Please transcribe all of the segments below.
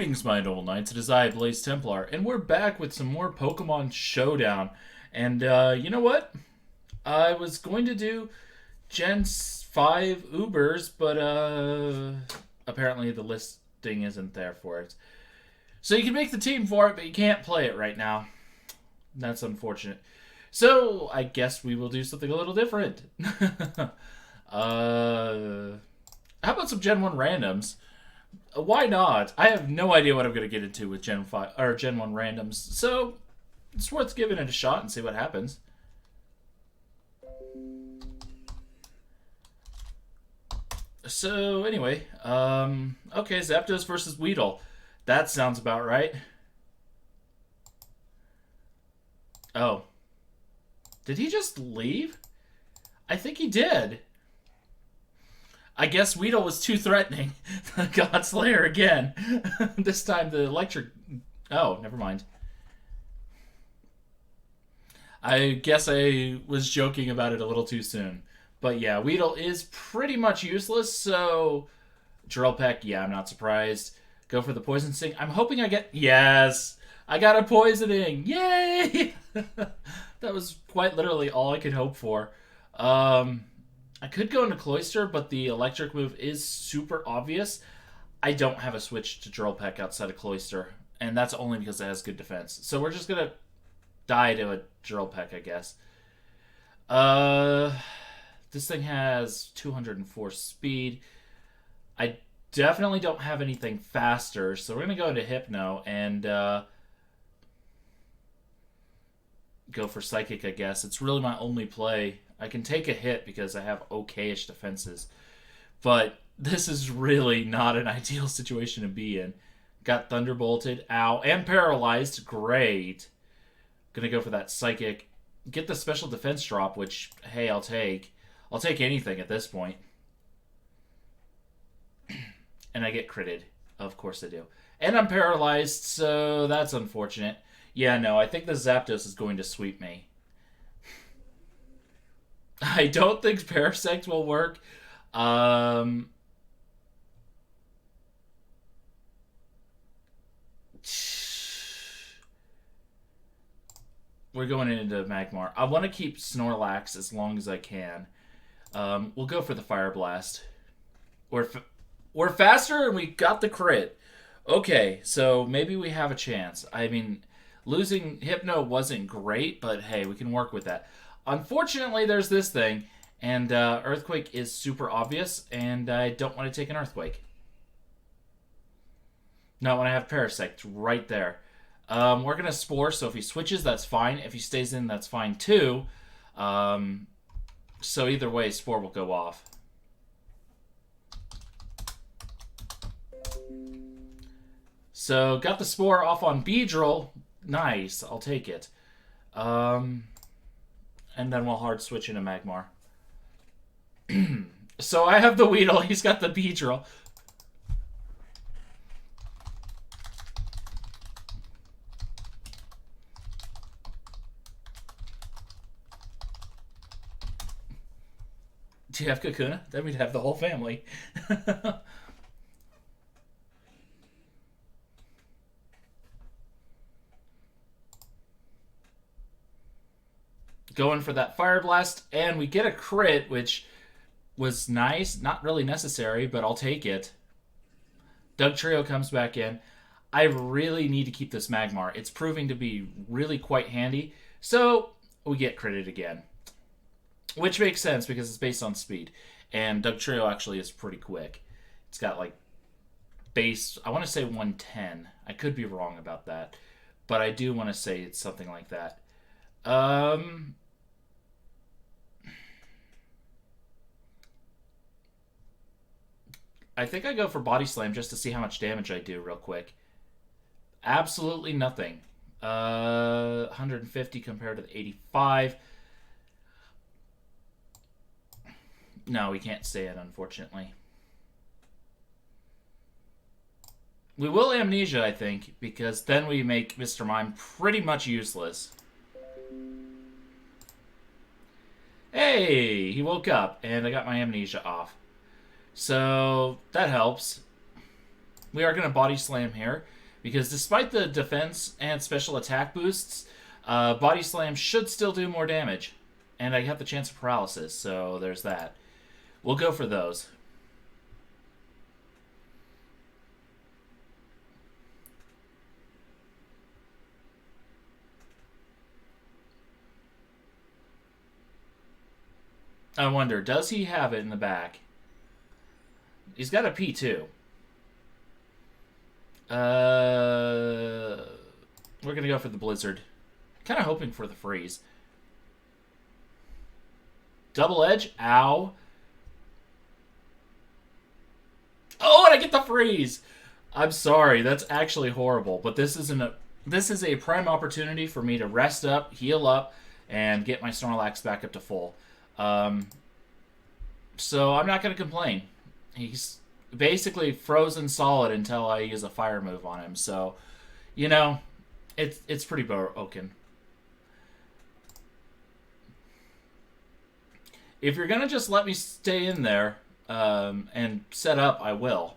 Greetings, my noble knights. It is I, Blaze Templar, and we're back with some more Pokemon Showdown. And you know what? I was going to do Gen 5 Ubers, but apparently the listing isn't there for it. So you can make the team for it, but you can't play it right now. That's unfortunate. So I guess we will do something a little different. How about some Gen 1 randoms? Why not? I have no idea what I'm going to get into with Gen 5 or Gen 1 randoms, so it's worth giving it a shot and see what happens. So anyway, okay, Zapdos versus Weedle. That sounds about right. Oh. Did he just leave? I think he did. I guess Weedle was too threatening. Godslayer again. This time the electric... Oh, never mind. I guess I was joking about it a little too soon. But yeah, Weedle is pretty much useless, so... Drill Peck, yeah, I'm not surprised. Go for the Poison Sting. I'm hoping I get... Yes! I got a Poisoning! Yay! That was quite literally all I could hope for. I could go into Cloyster, but the electric move is super obvious. I don't have a switch to Drill Peck outside of Cloyster, and that's only because it has good defense. So we're just going to die to a Drill Peck, I guess. This thing has 204 speed. I definitely don't have anything faster, so we're going to go into Hypno and go for Psychic, I guess. It's really my only play. I can take a hit because I have okay-ish defenses. But this is really not an ideal situation to be in. Got Thunderbolted, ow, and Paralyzed. Great. Gonna go for that Psychic. Get the special defense drop, which, hey, I'll take. I'll take anything at this point. And I get critted. Of course I do. And I'm paralyzed, so that's unfortunate. Yeah, no, I think the Zapdos is going to sweep me. I don't think Parasect will work. We're going into Magmar. I want to keep Snorlax as long as I can. We'll go for the Fire Blast. We're faster and we got the crit. Okay, so maybe we have a chance. I mean, losing Hypno wasn't great, but hey, we can work with that. Unfortunately, there's this thing, and Earthquake is super obvious, and I don't want to take an Earthquake. Not when I have Parasect right there. We're going to Spore, so if he switches, that's fine. If he stays in, that's fine too. So either way, Spore will go off. So, got the Spore off on Beedrill. Nice, I'll take it. And then we'll hard switch into Magmar. So I have the Weedle, he's got the Beedrill. Do you have Kakuna? Then we'd have the whole family. Going for that Fire Blast, and we get a crit, which was nice. Not really necessary, but I'll take it. Dugtrio comes back in. I really need to keep this Magmar. It's proving to be really quite handy. So, we get critted again. Which makes sense, because it's based on speed. And Dugtrio actually is pretty quick. It's got, like, base... I want to say 110. I could be wrong about that. But I do want to say it's something like that. I think I go for Body Slam just to see how much damage I do real quick. Absolutely nothing. 150 compared to the 85. No, we can't say it, unfortunately. We will Amnesia, I think, because then we make Mr. Mime pretty much useless. Hey, he woke up, and I got my Amnesia off. So, that helps. We are going to body slam here, because despite the defense and special attack boosts, body slam should still do more damage. And I have the chance of paralysis, so there's that. We'll go for those. I wonder, does he have it in the back? He's got a P2. We're going to go for the Blizzard. Kind of hoping for the freeze. Double edge. Ow. Oh, and I get the freeze. I'm sorry. That's actually horrible. But this is a prime opportunity for me to rest up, heal up, and get my Snorlax back up to full. So I'm not going to complain. He's basically frozen solid until I use a fire move on him. So, you know, it's pretty broken. If you're going to just let me stay in there and set up, I will.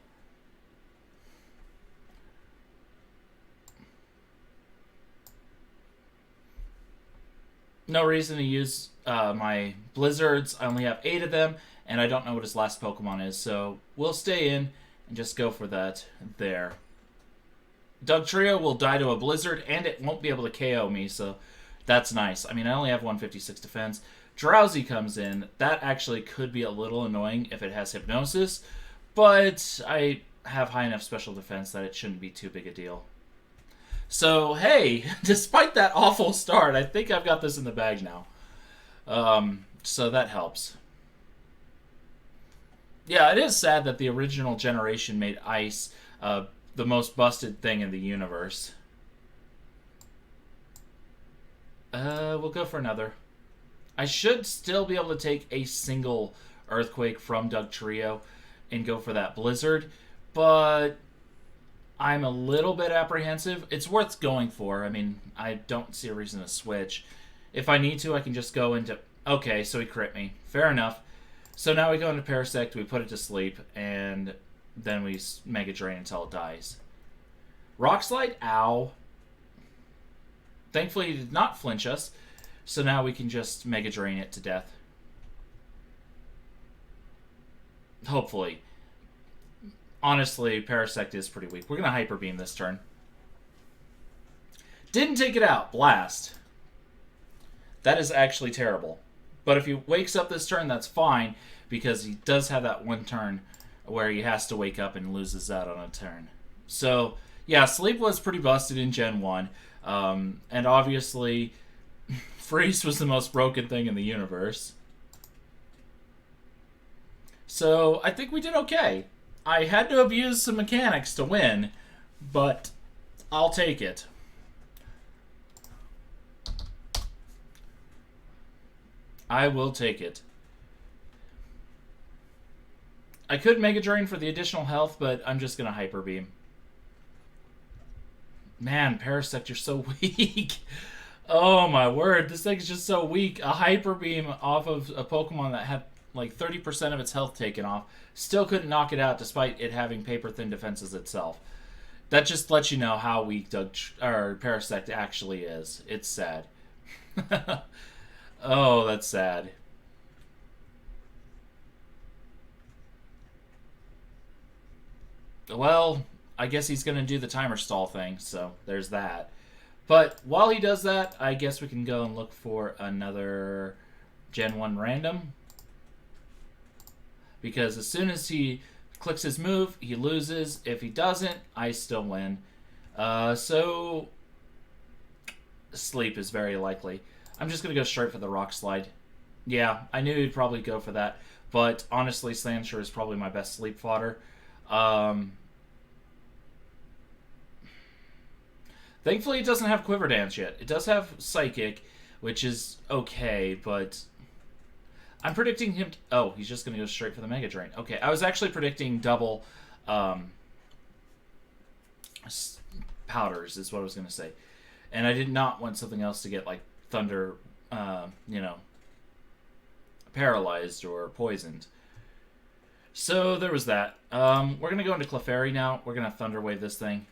No reason to use my Blizzards. I only have 8 of them, and I don't know what his last Pokemon is, so we'll stay in and just go for that there. Dugtrio will die to a Blizzard, and it won't be able to KO me, so that's nice. I mean, I only have 156 defense. Drowsy comes in. That actually could be a little annoying if it has Hypnosis, but I have high enough special defense that it shouldn't be too big a deal. So, hey, despite that awful start, I think I've got this in the bag now. So that helps. Yeah, it is sad that the original generation made Ice the most busted thing in the universe. We'll go for another. I should still be able to take a single Earthquake from Dugtrio and go for that Blizzard, but I'm a little bit apprehensive. It's worth going for. I mean, I don't see a reason to switch. If I need to, I can just go into... Okay, so he crit me. Fair enough. So now we go into Parasect, we put it to sleep, and then we Mega Drain until it dies. Rock Slide? Ow. Thankfully, he did not flinch us, so now we can just Mega Drain it to death. Hopefully. Honestly, Parasect is pretty weak. We're going to Hyper Beam this turn. Didn't take it out. Blast. That is actually terrible. But if he wakes up this turn, that's fine, because he does have that one turn where he has to wake up and loses out on a turn. So, yeah, Sleep was pretty busted in Gen 1. And obviously, Freeze was the most broken thing in the universe. So, I think we did okay. I had to abuse some mechanics to win, but I'll take it. I will take it. I could Mega Drain for the additional health, but I'm just going to Hyper Beam. Man, Parasect, you're so weak. Oh my word, this thing's just so weak. A Hyper Beam off of a Pokemon that had like 30% of its health taken off still couldn't knock it out despite it having paper-thin defenses itself. That just lets you know how weak Parasect actually is. It's sad. Oh, that's sad. Well, I guess he's going to do the timer stall thing, so there's that. But while he does that, I guess we can go and look for another Gen 1 random. Because as soon as he clicks his move, he loses. If he doesn't, I still win. So Sleep is very likely. I'm just going to go straight for the Rock Slide. Yeah, I knew he'd probably go for that. But honestly, Slancher is probably my best sleep fodder. Thankfully, it doesn't have Quiver Dance yet. It does have Psychic, which is okay, but I'm predicting him... Oh, he's just going to go straight for the Mega Drain. Okay, I was actually predicting double powders, is what I was going to say. And I did not want something else to get, like, Thunder, paralyzed or poisoned. So there was that. We're going to go into Clefairy now. We're going to Thunder Wave this thing.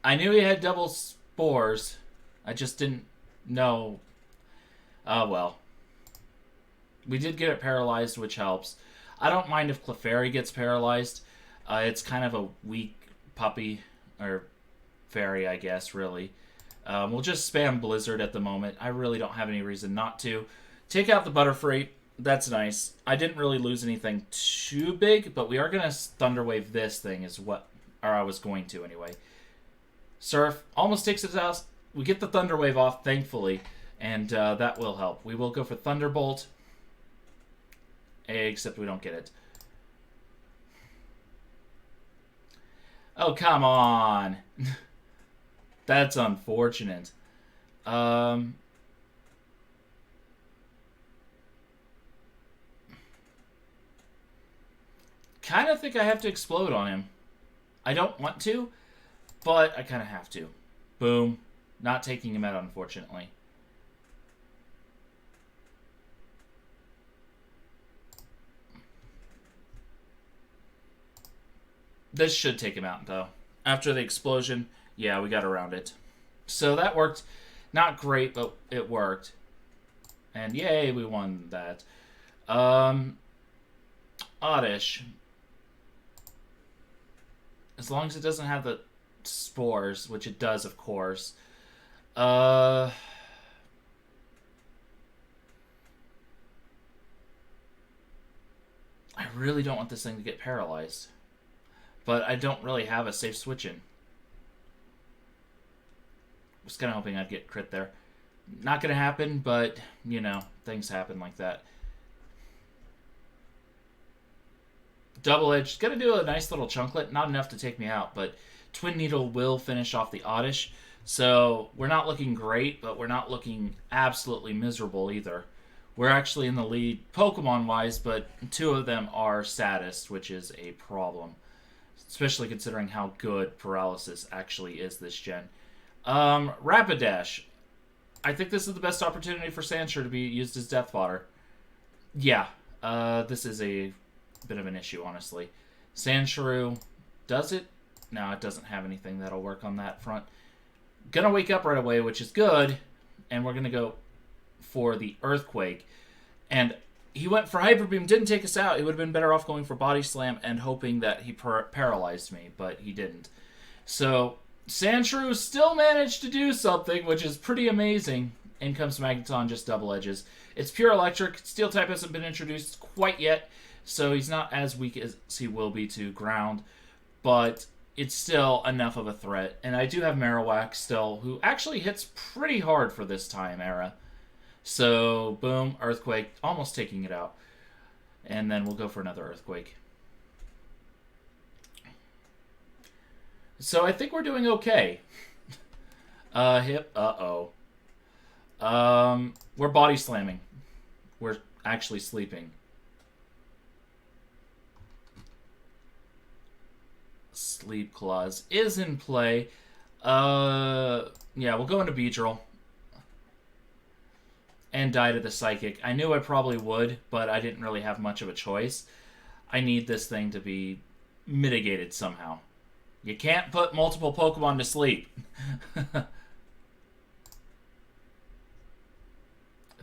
I knew he had double spores. I just didn't know. Well. We did get it paralyzed, which helps. I don't mind if Clefairy gets paralyzed. It's kind of a weak puppy, or fairy, I guess, really. We'll just spam Blizzard at the moment. I really don't have any reason not to. Take out the Butterfree. That's nice. I didn't really lose anything too big, but we are going to Thunder Wave this thing, or I was going to anyway. Surf almost takes it out. We get the Thunder Wave off, thankfully, and that will help. We will go for Thunderbolt, except we don't get it. Oh, come on. That's unfortunate. Kind of think I have to explode on him. I don't want to, but I kind of have to. Boom. Not taking him out, unfortunately. This should take him out, though. After the explosion, yeah, we got around it. So that worked. Not great, but it worked. And yay, we won that. Oddish. As long as it doesn't have the spores, which it does, of course. I really don't want this thing to get paralyzed. But I don't really have a safe switch in. Was kind of hoping I'd get crit there. Not going to happen, but, you know, things happen like that. Double Edge. Going to do a nice little chunklet. Not enough to take me out, but Twin Needle will finish off the Oddish. So we're not looking great, but we're not looking absolutely miserable either. We're actually in the lead Pokemon-wise, but two of them are saddest, which is a problem. Especially considering how good Paralysis actually is this gen. Rapidash. I think this is the best opportunity for Sandshrew to be used as death fodder. Yeah, this is a bit of an issue, honestly. Sandshrew, does it? No, it doesn't have anything that'll work on that front. Gonna wake up right away, which is good. And we're gonna go for the Earthquake. And he went for Hyper Beam, didn't take us out. He would have been better off going for Body Slam and hoping that he paralyzed me, but he didn't. So, Sandshrew still managed to do something, which is pretty amazing. In comes Magneton, just double edges. It's pure electric. Steel type hasn't been introduced quite yet, so he's not as weak as he will be to ground, but it's still enough of a threat. And I do have Marowak still, who actually hits pretty hard for this time era. So, boom, Earthquake, almost taking it out. And then we'll go for another Earthquake. So I think we're doing okay. Hip, uh-oh. We're body slamming. We're actually sleeping. Sleep Clause is in play. Yeah, we'll go into Beedrill. And die to the Psychic. I knew I probably would, but I didn't really have much of a choice. I need this thing to be mitigated somehow. You can't put multiple Pokemon to sleep.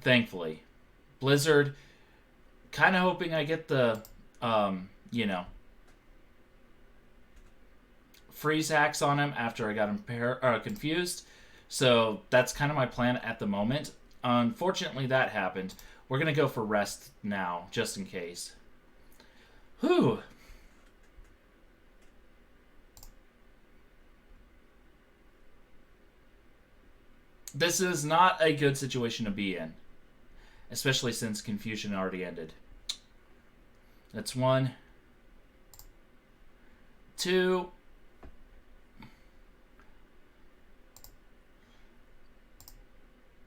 Thankfully. Blizzard, kind of hoping I get the, you know, freeze hacks on him after I got him confused. So that's kind of my plan at the moment. Unfortunately, that happened. We're going to go for rest now, just in case. Whew. This is not a good situation to be in. Especially since Confusion already ended. That's 1. 2.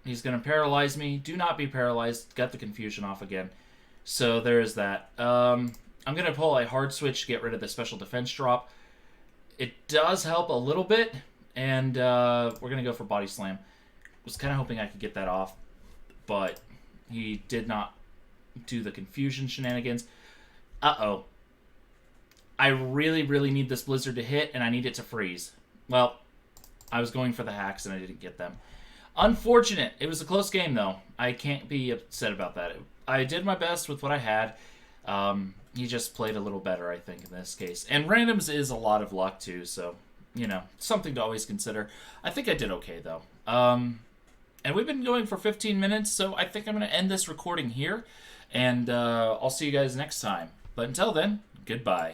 He's going to paralyze me. Do not be paralyzed. Got the Confusion off again. So there is that. I'm going to pull a hard switch to get rid of the special defense drop. It does help a little bit. And we're going to go for Body Slam. Was kind of hoping I could get that off. But He did not do the confusion shenanigans. Uh-oh. I really, really need this blizzard to hit, and I need it to freeze. Well, I was going for the hacks, and I didn't get them. Unfortunate. It was a close game, though. I can't be upset about that. I did my best with what I had. He just played a little better, I think, in this case. And randoms is a lot of luck, too, so, you know, something to always consider. I think I did okay, though. And we've been going for 15 minutes, so I think I'm going to end this recording here. And I'll see you guys next time. But until then, goodbye.